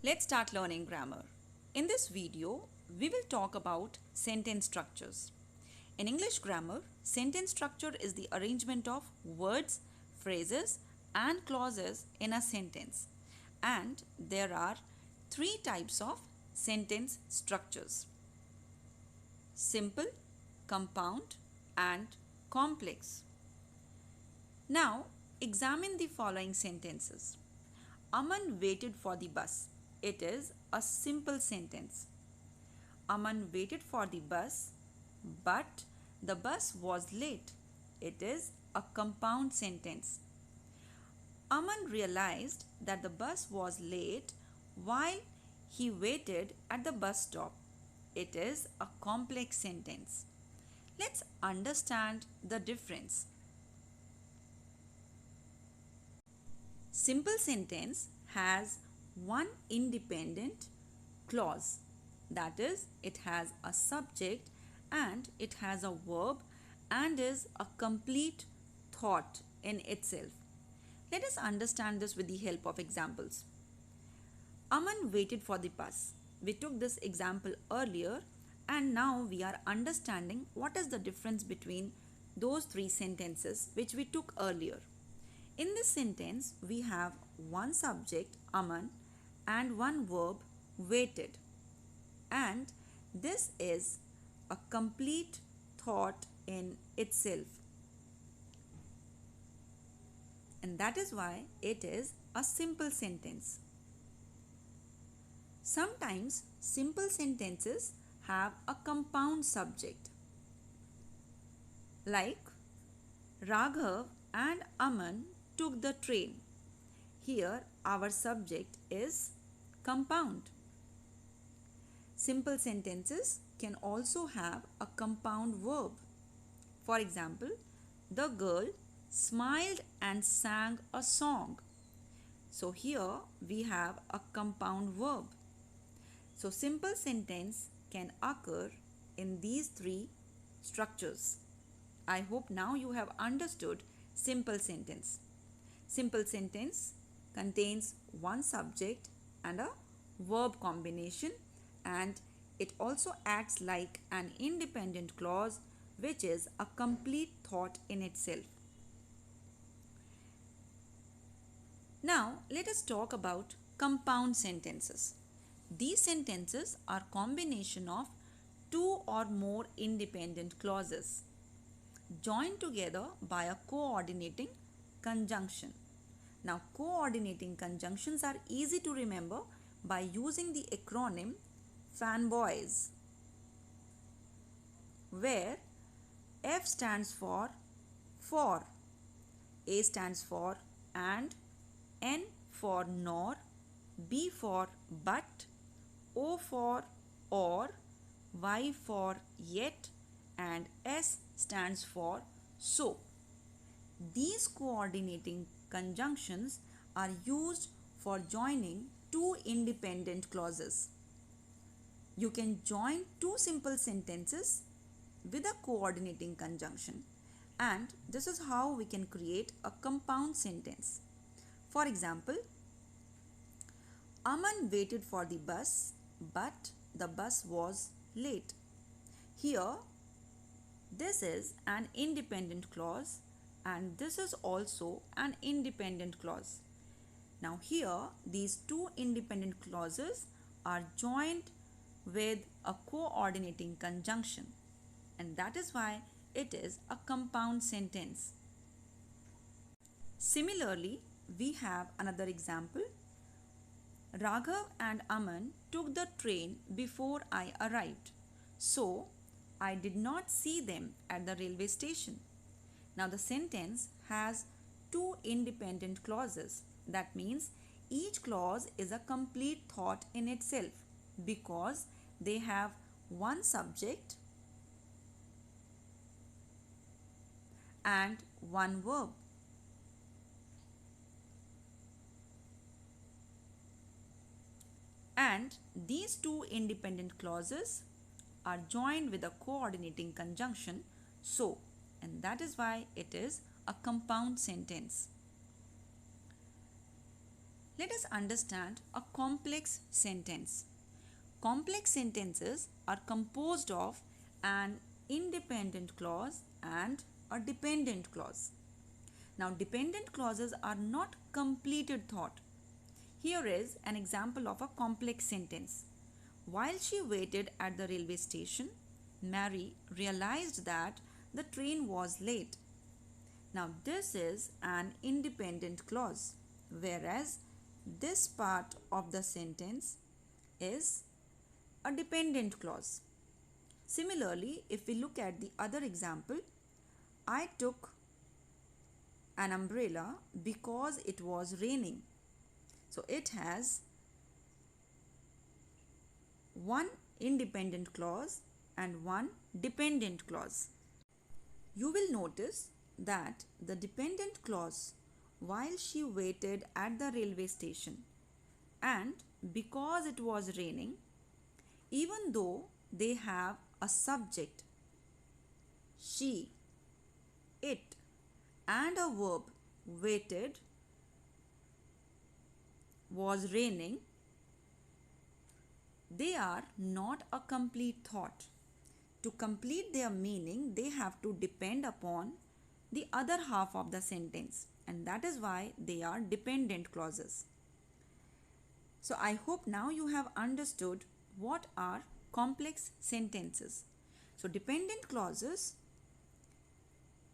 Let's start learning grammar. In this video, we will talk about sentence structures. In English grammar, sentence structure is the arrangement of words, phrases, and clauses in a sentence. And there are three types of sentence structures: simple, compound, and complex. Now, examine the following sentences. Aman waited for the bus. It is a simple sentence. Aman waited for the bus, but the bus was late. It is a compound sentence. Aman realized that the bus was late while he waited at the bus stop. It is a complex sentence. Let's understand the difference. Simple sentence has one independent clause. That is, it has a subject and it has a verb and is a complete thought in itself. Let us understand this with the help of examples. Aman waited for the bus. We took this example earlier and now we are understanding what is the difference between those three sentences which we took earlier. In this sentence, we have one subject, Aman, and one verb, waited. And this is a complete thought in itself. And that is why it is a simple sentence. Sometimes simple sentences have a compound subject. Like Raghav and Aman took the train. Here our subject is compound. Simple sentences can also have a compound verb. For example, the girl smiled and sang a song. So here we have a compound verb. So simple sentence can occur in these three structures. I hope now you have understood simple sentence. Simple sentence contains one subject and a verb combination, and it also acts like an independent clause which is a complete thought in itself. Now let us talk about compound sentences. These sentences are combination of two or more independent clauses joined together by a coordinating conjunction. Now, coordinating conjunctions are easy to remember by using the acronym fanboys, where F stands for, A stands for and, N for nor, B for but, O for or, Y for yet, and S stands for so. These coordinating conjunctions are used for joining two independent clauses. You can join two simple sentences with a coordinating conjunction, and this is how we can create a compound sentence. For example, Aman waited for the bus, but the bus was late. Here, this is an independent clause and this is also an independent clause. Now here, these two independent clauses are joined with a coordinating conjunction, and that is why it is a compound sentence. Similarly, we have another example. Raghav and Aman took the train before I arrived, so I did not see them at the railway station. Now the sentence has two independent clauses. That means each clause is a complete thought in itself because they have one subject and one verb. And these two independent clauses are joined with a coordinating conjunction so, and that is why it is a compound sentence. Let us understand a complex sentence. Complex sentences are composed of an independent clause and a dependent clause. Now, dependent clauses are not completed thought. Here is an example of a complex sentence. While she waited at the railway station, Mary realized that the train was late. Now, this is an independent clause, whereas this part of the sentence is a dependent clause. Similarly, if we look at the other example, I took an umbrella because it was raining. So it has one independent clause and one dependent clause. You will notice that the dependent clause, while she waited at the railway station and because it was raining, even though they have a subject, she, it, and a verb, waited, was raining, they are not a complete thought. To complete their meaning, they have to depend upon the other half of the sentence, and that is why they are dependent clauses. So I hope now you have understood what are complex sentences. So dependent clauses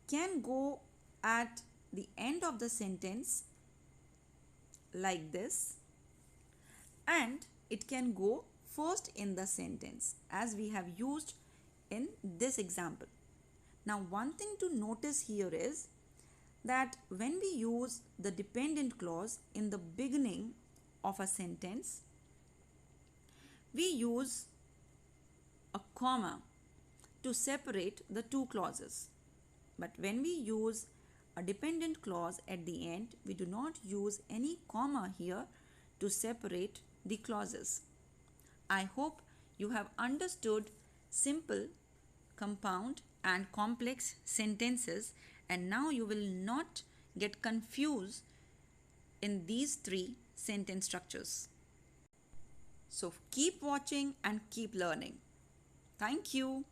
can go at the end of the sentence like this, and it can go first in the sentence as we have used in this example. Now, one thing to notice here is that when we use the dependent clause in the beginning of a sentence, we use a comma to separate the two clauses. But when we use a dependent clause at the end, we do not use any comma here to separate the clauses. I hope you have understood simple, compound and complex sentences, and now you will not get confused in these three sentence structures. So keep watching and keep learning. Thank you.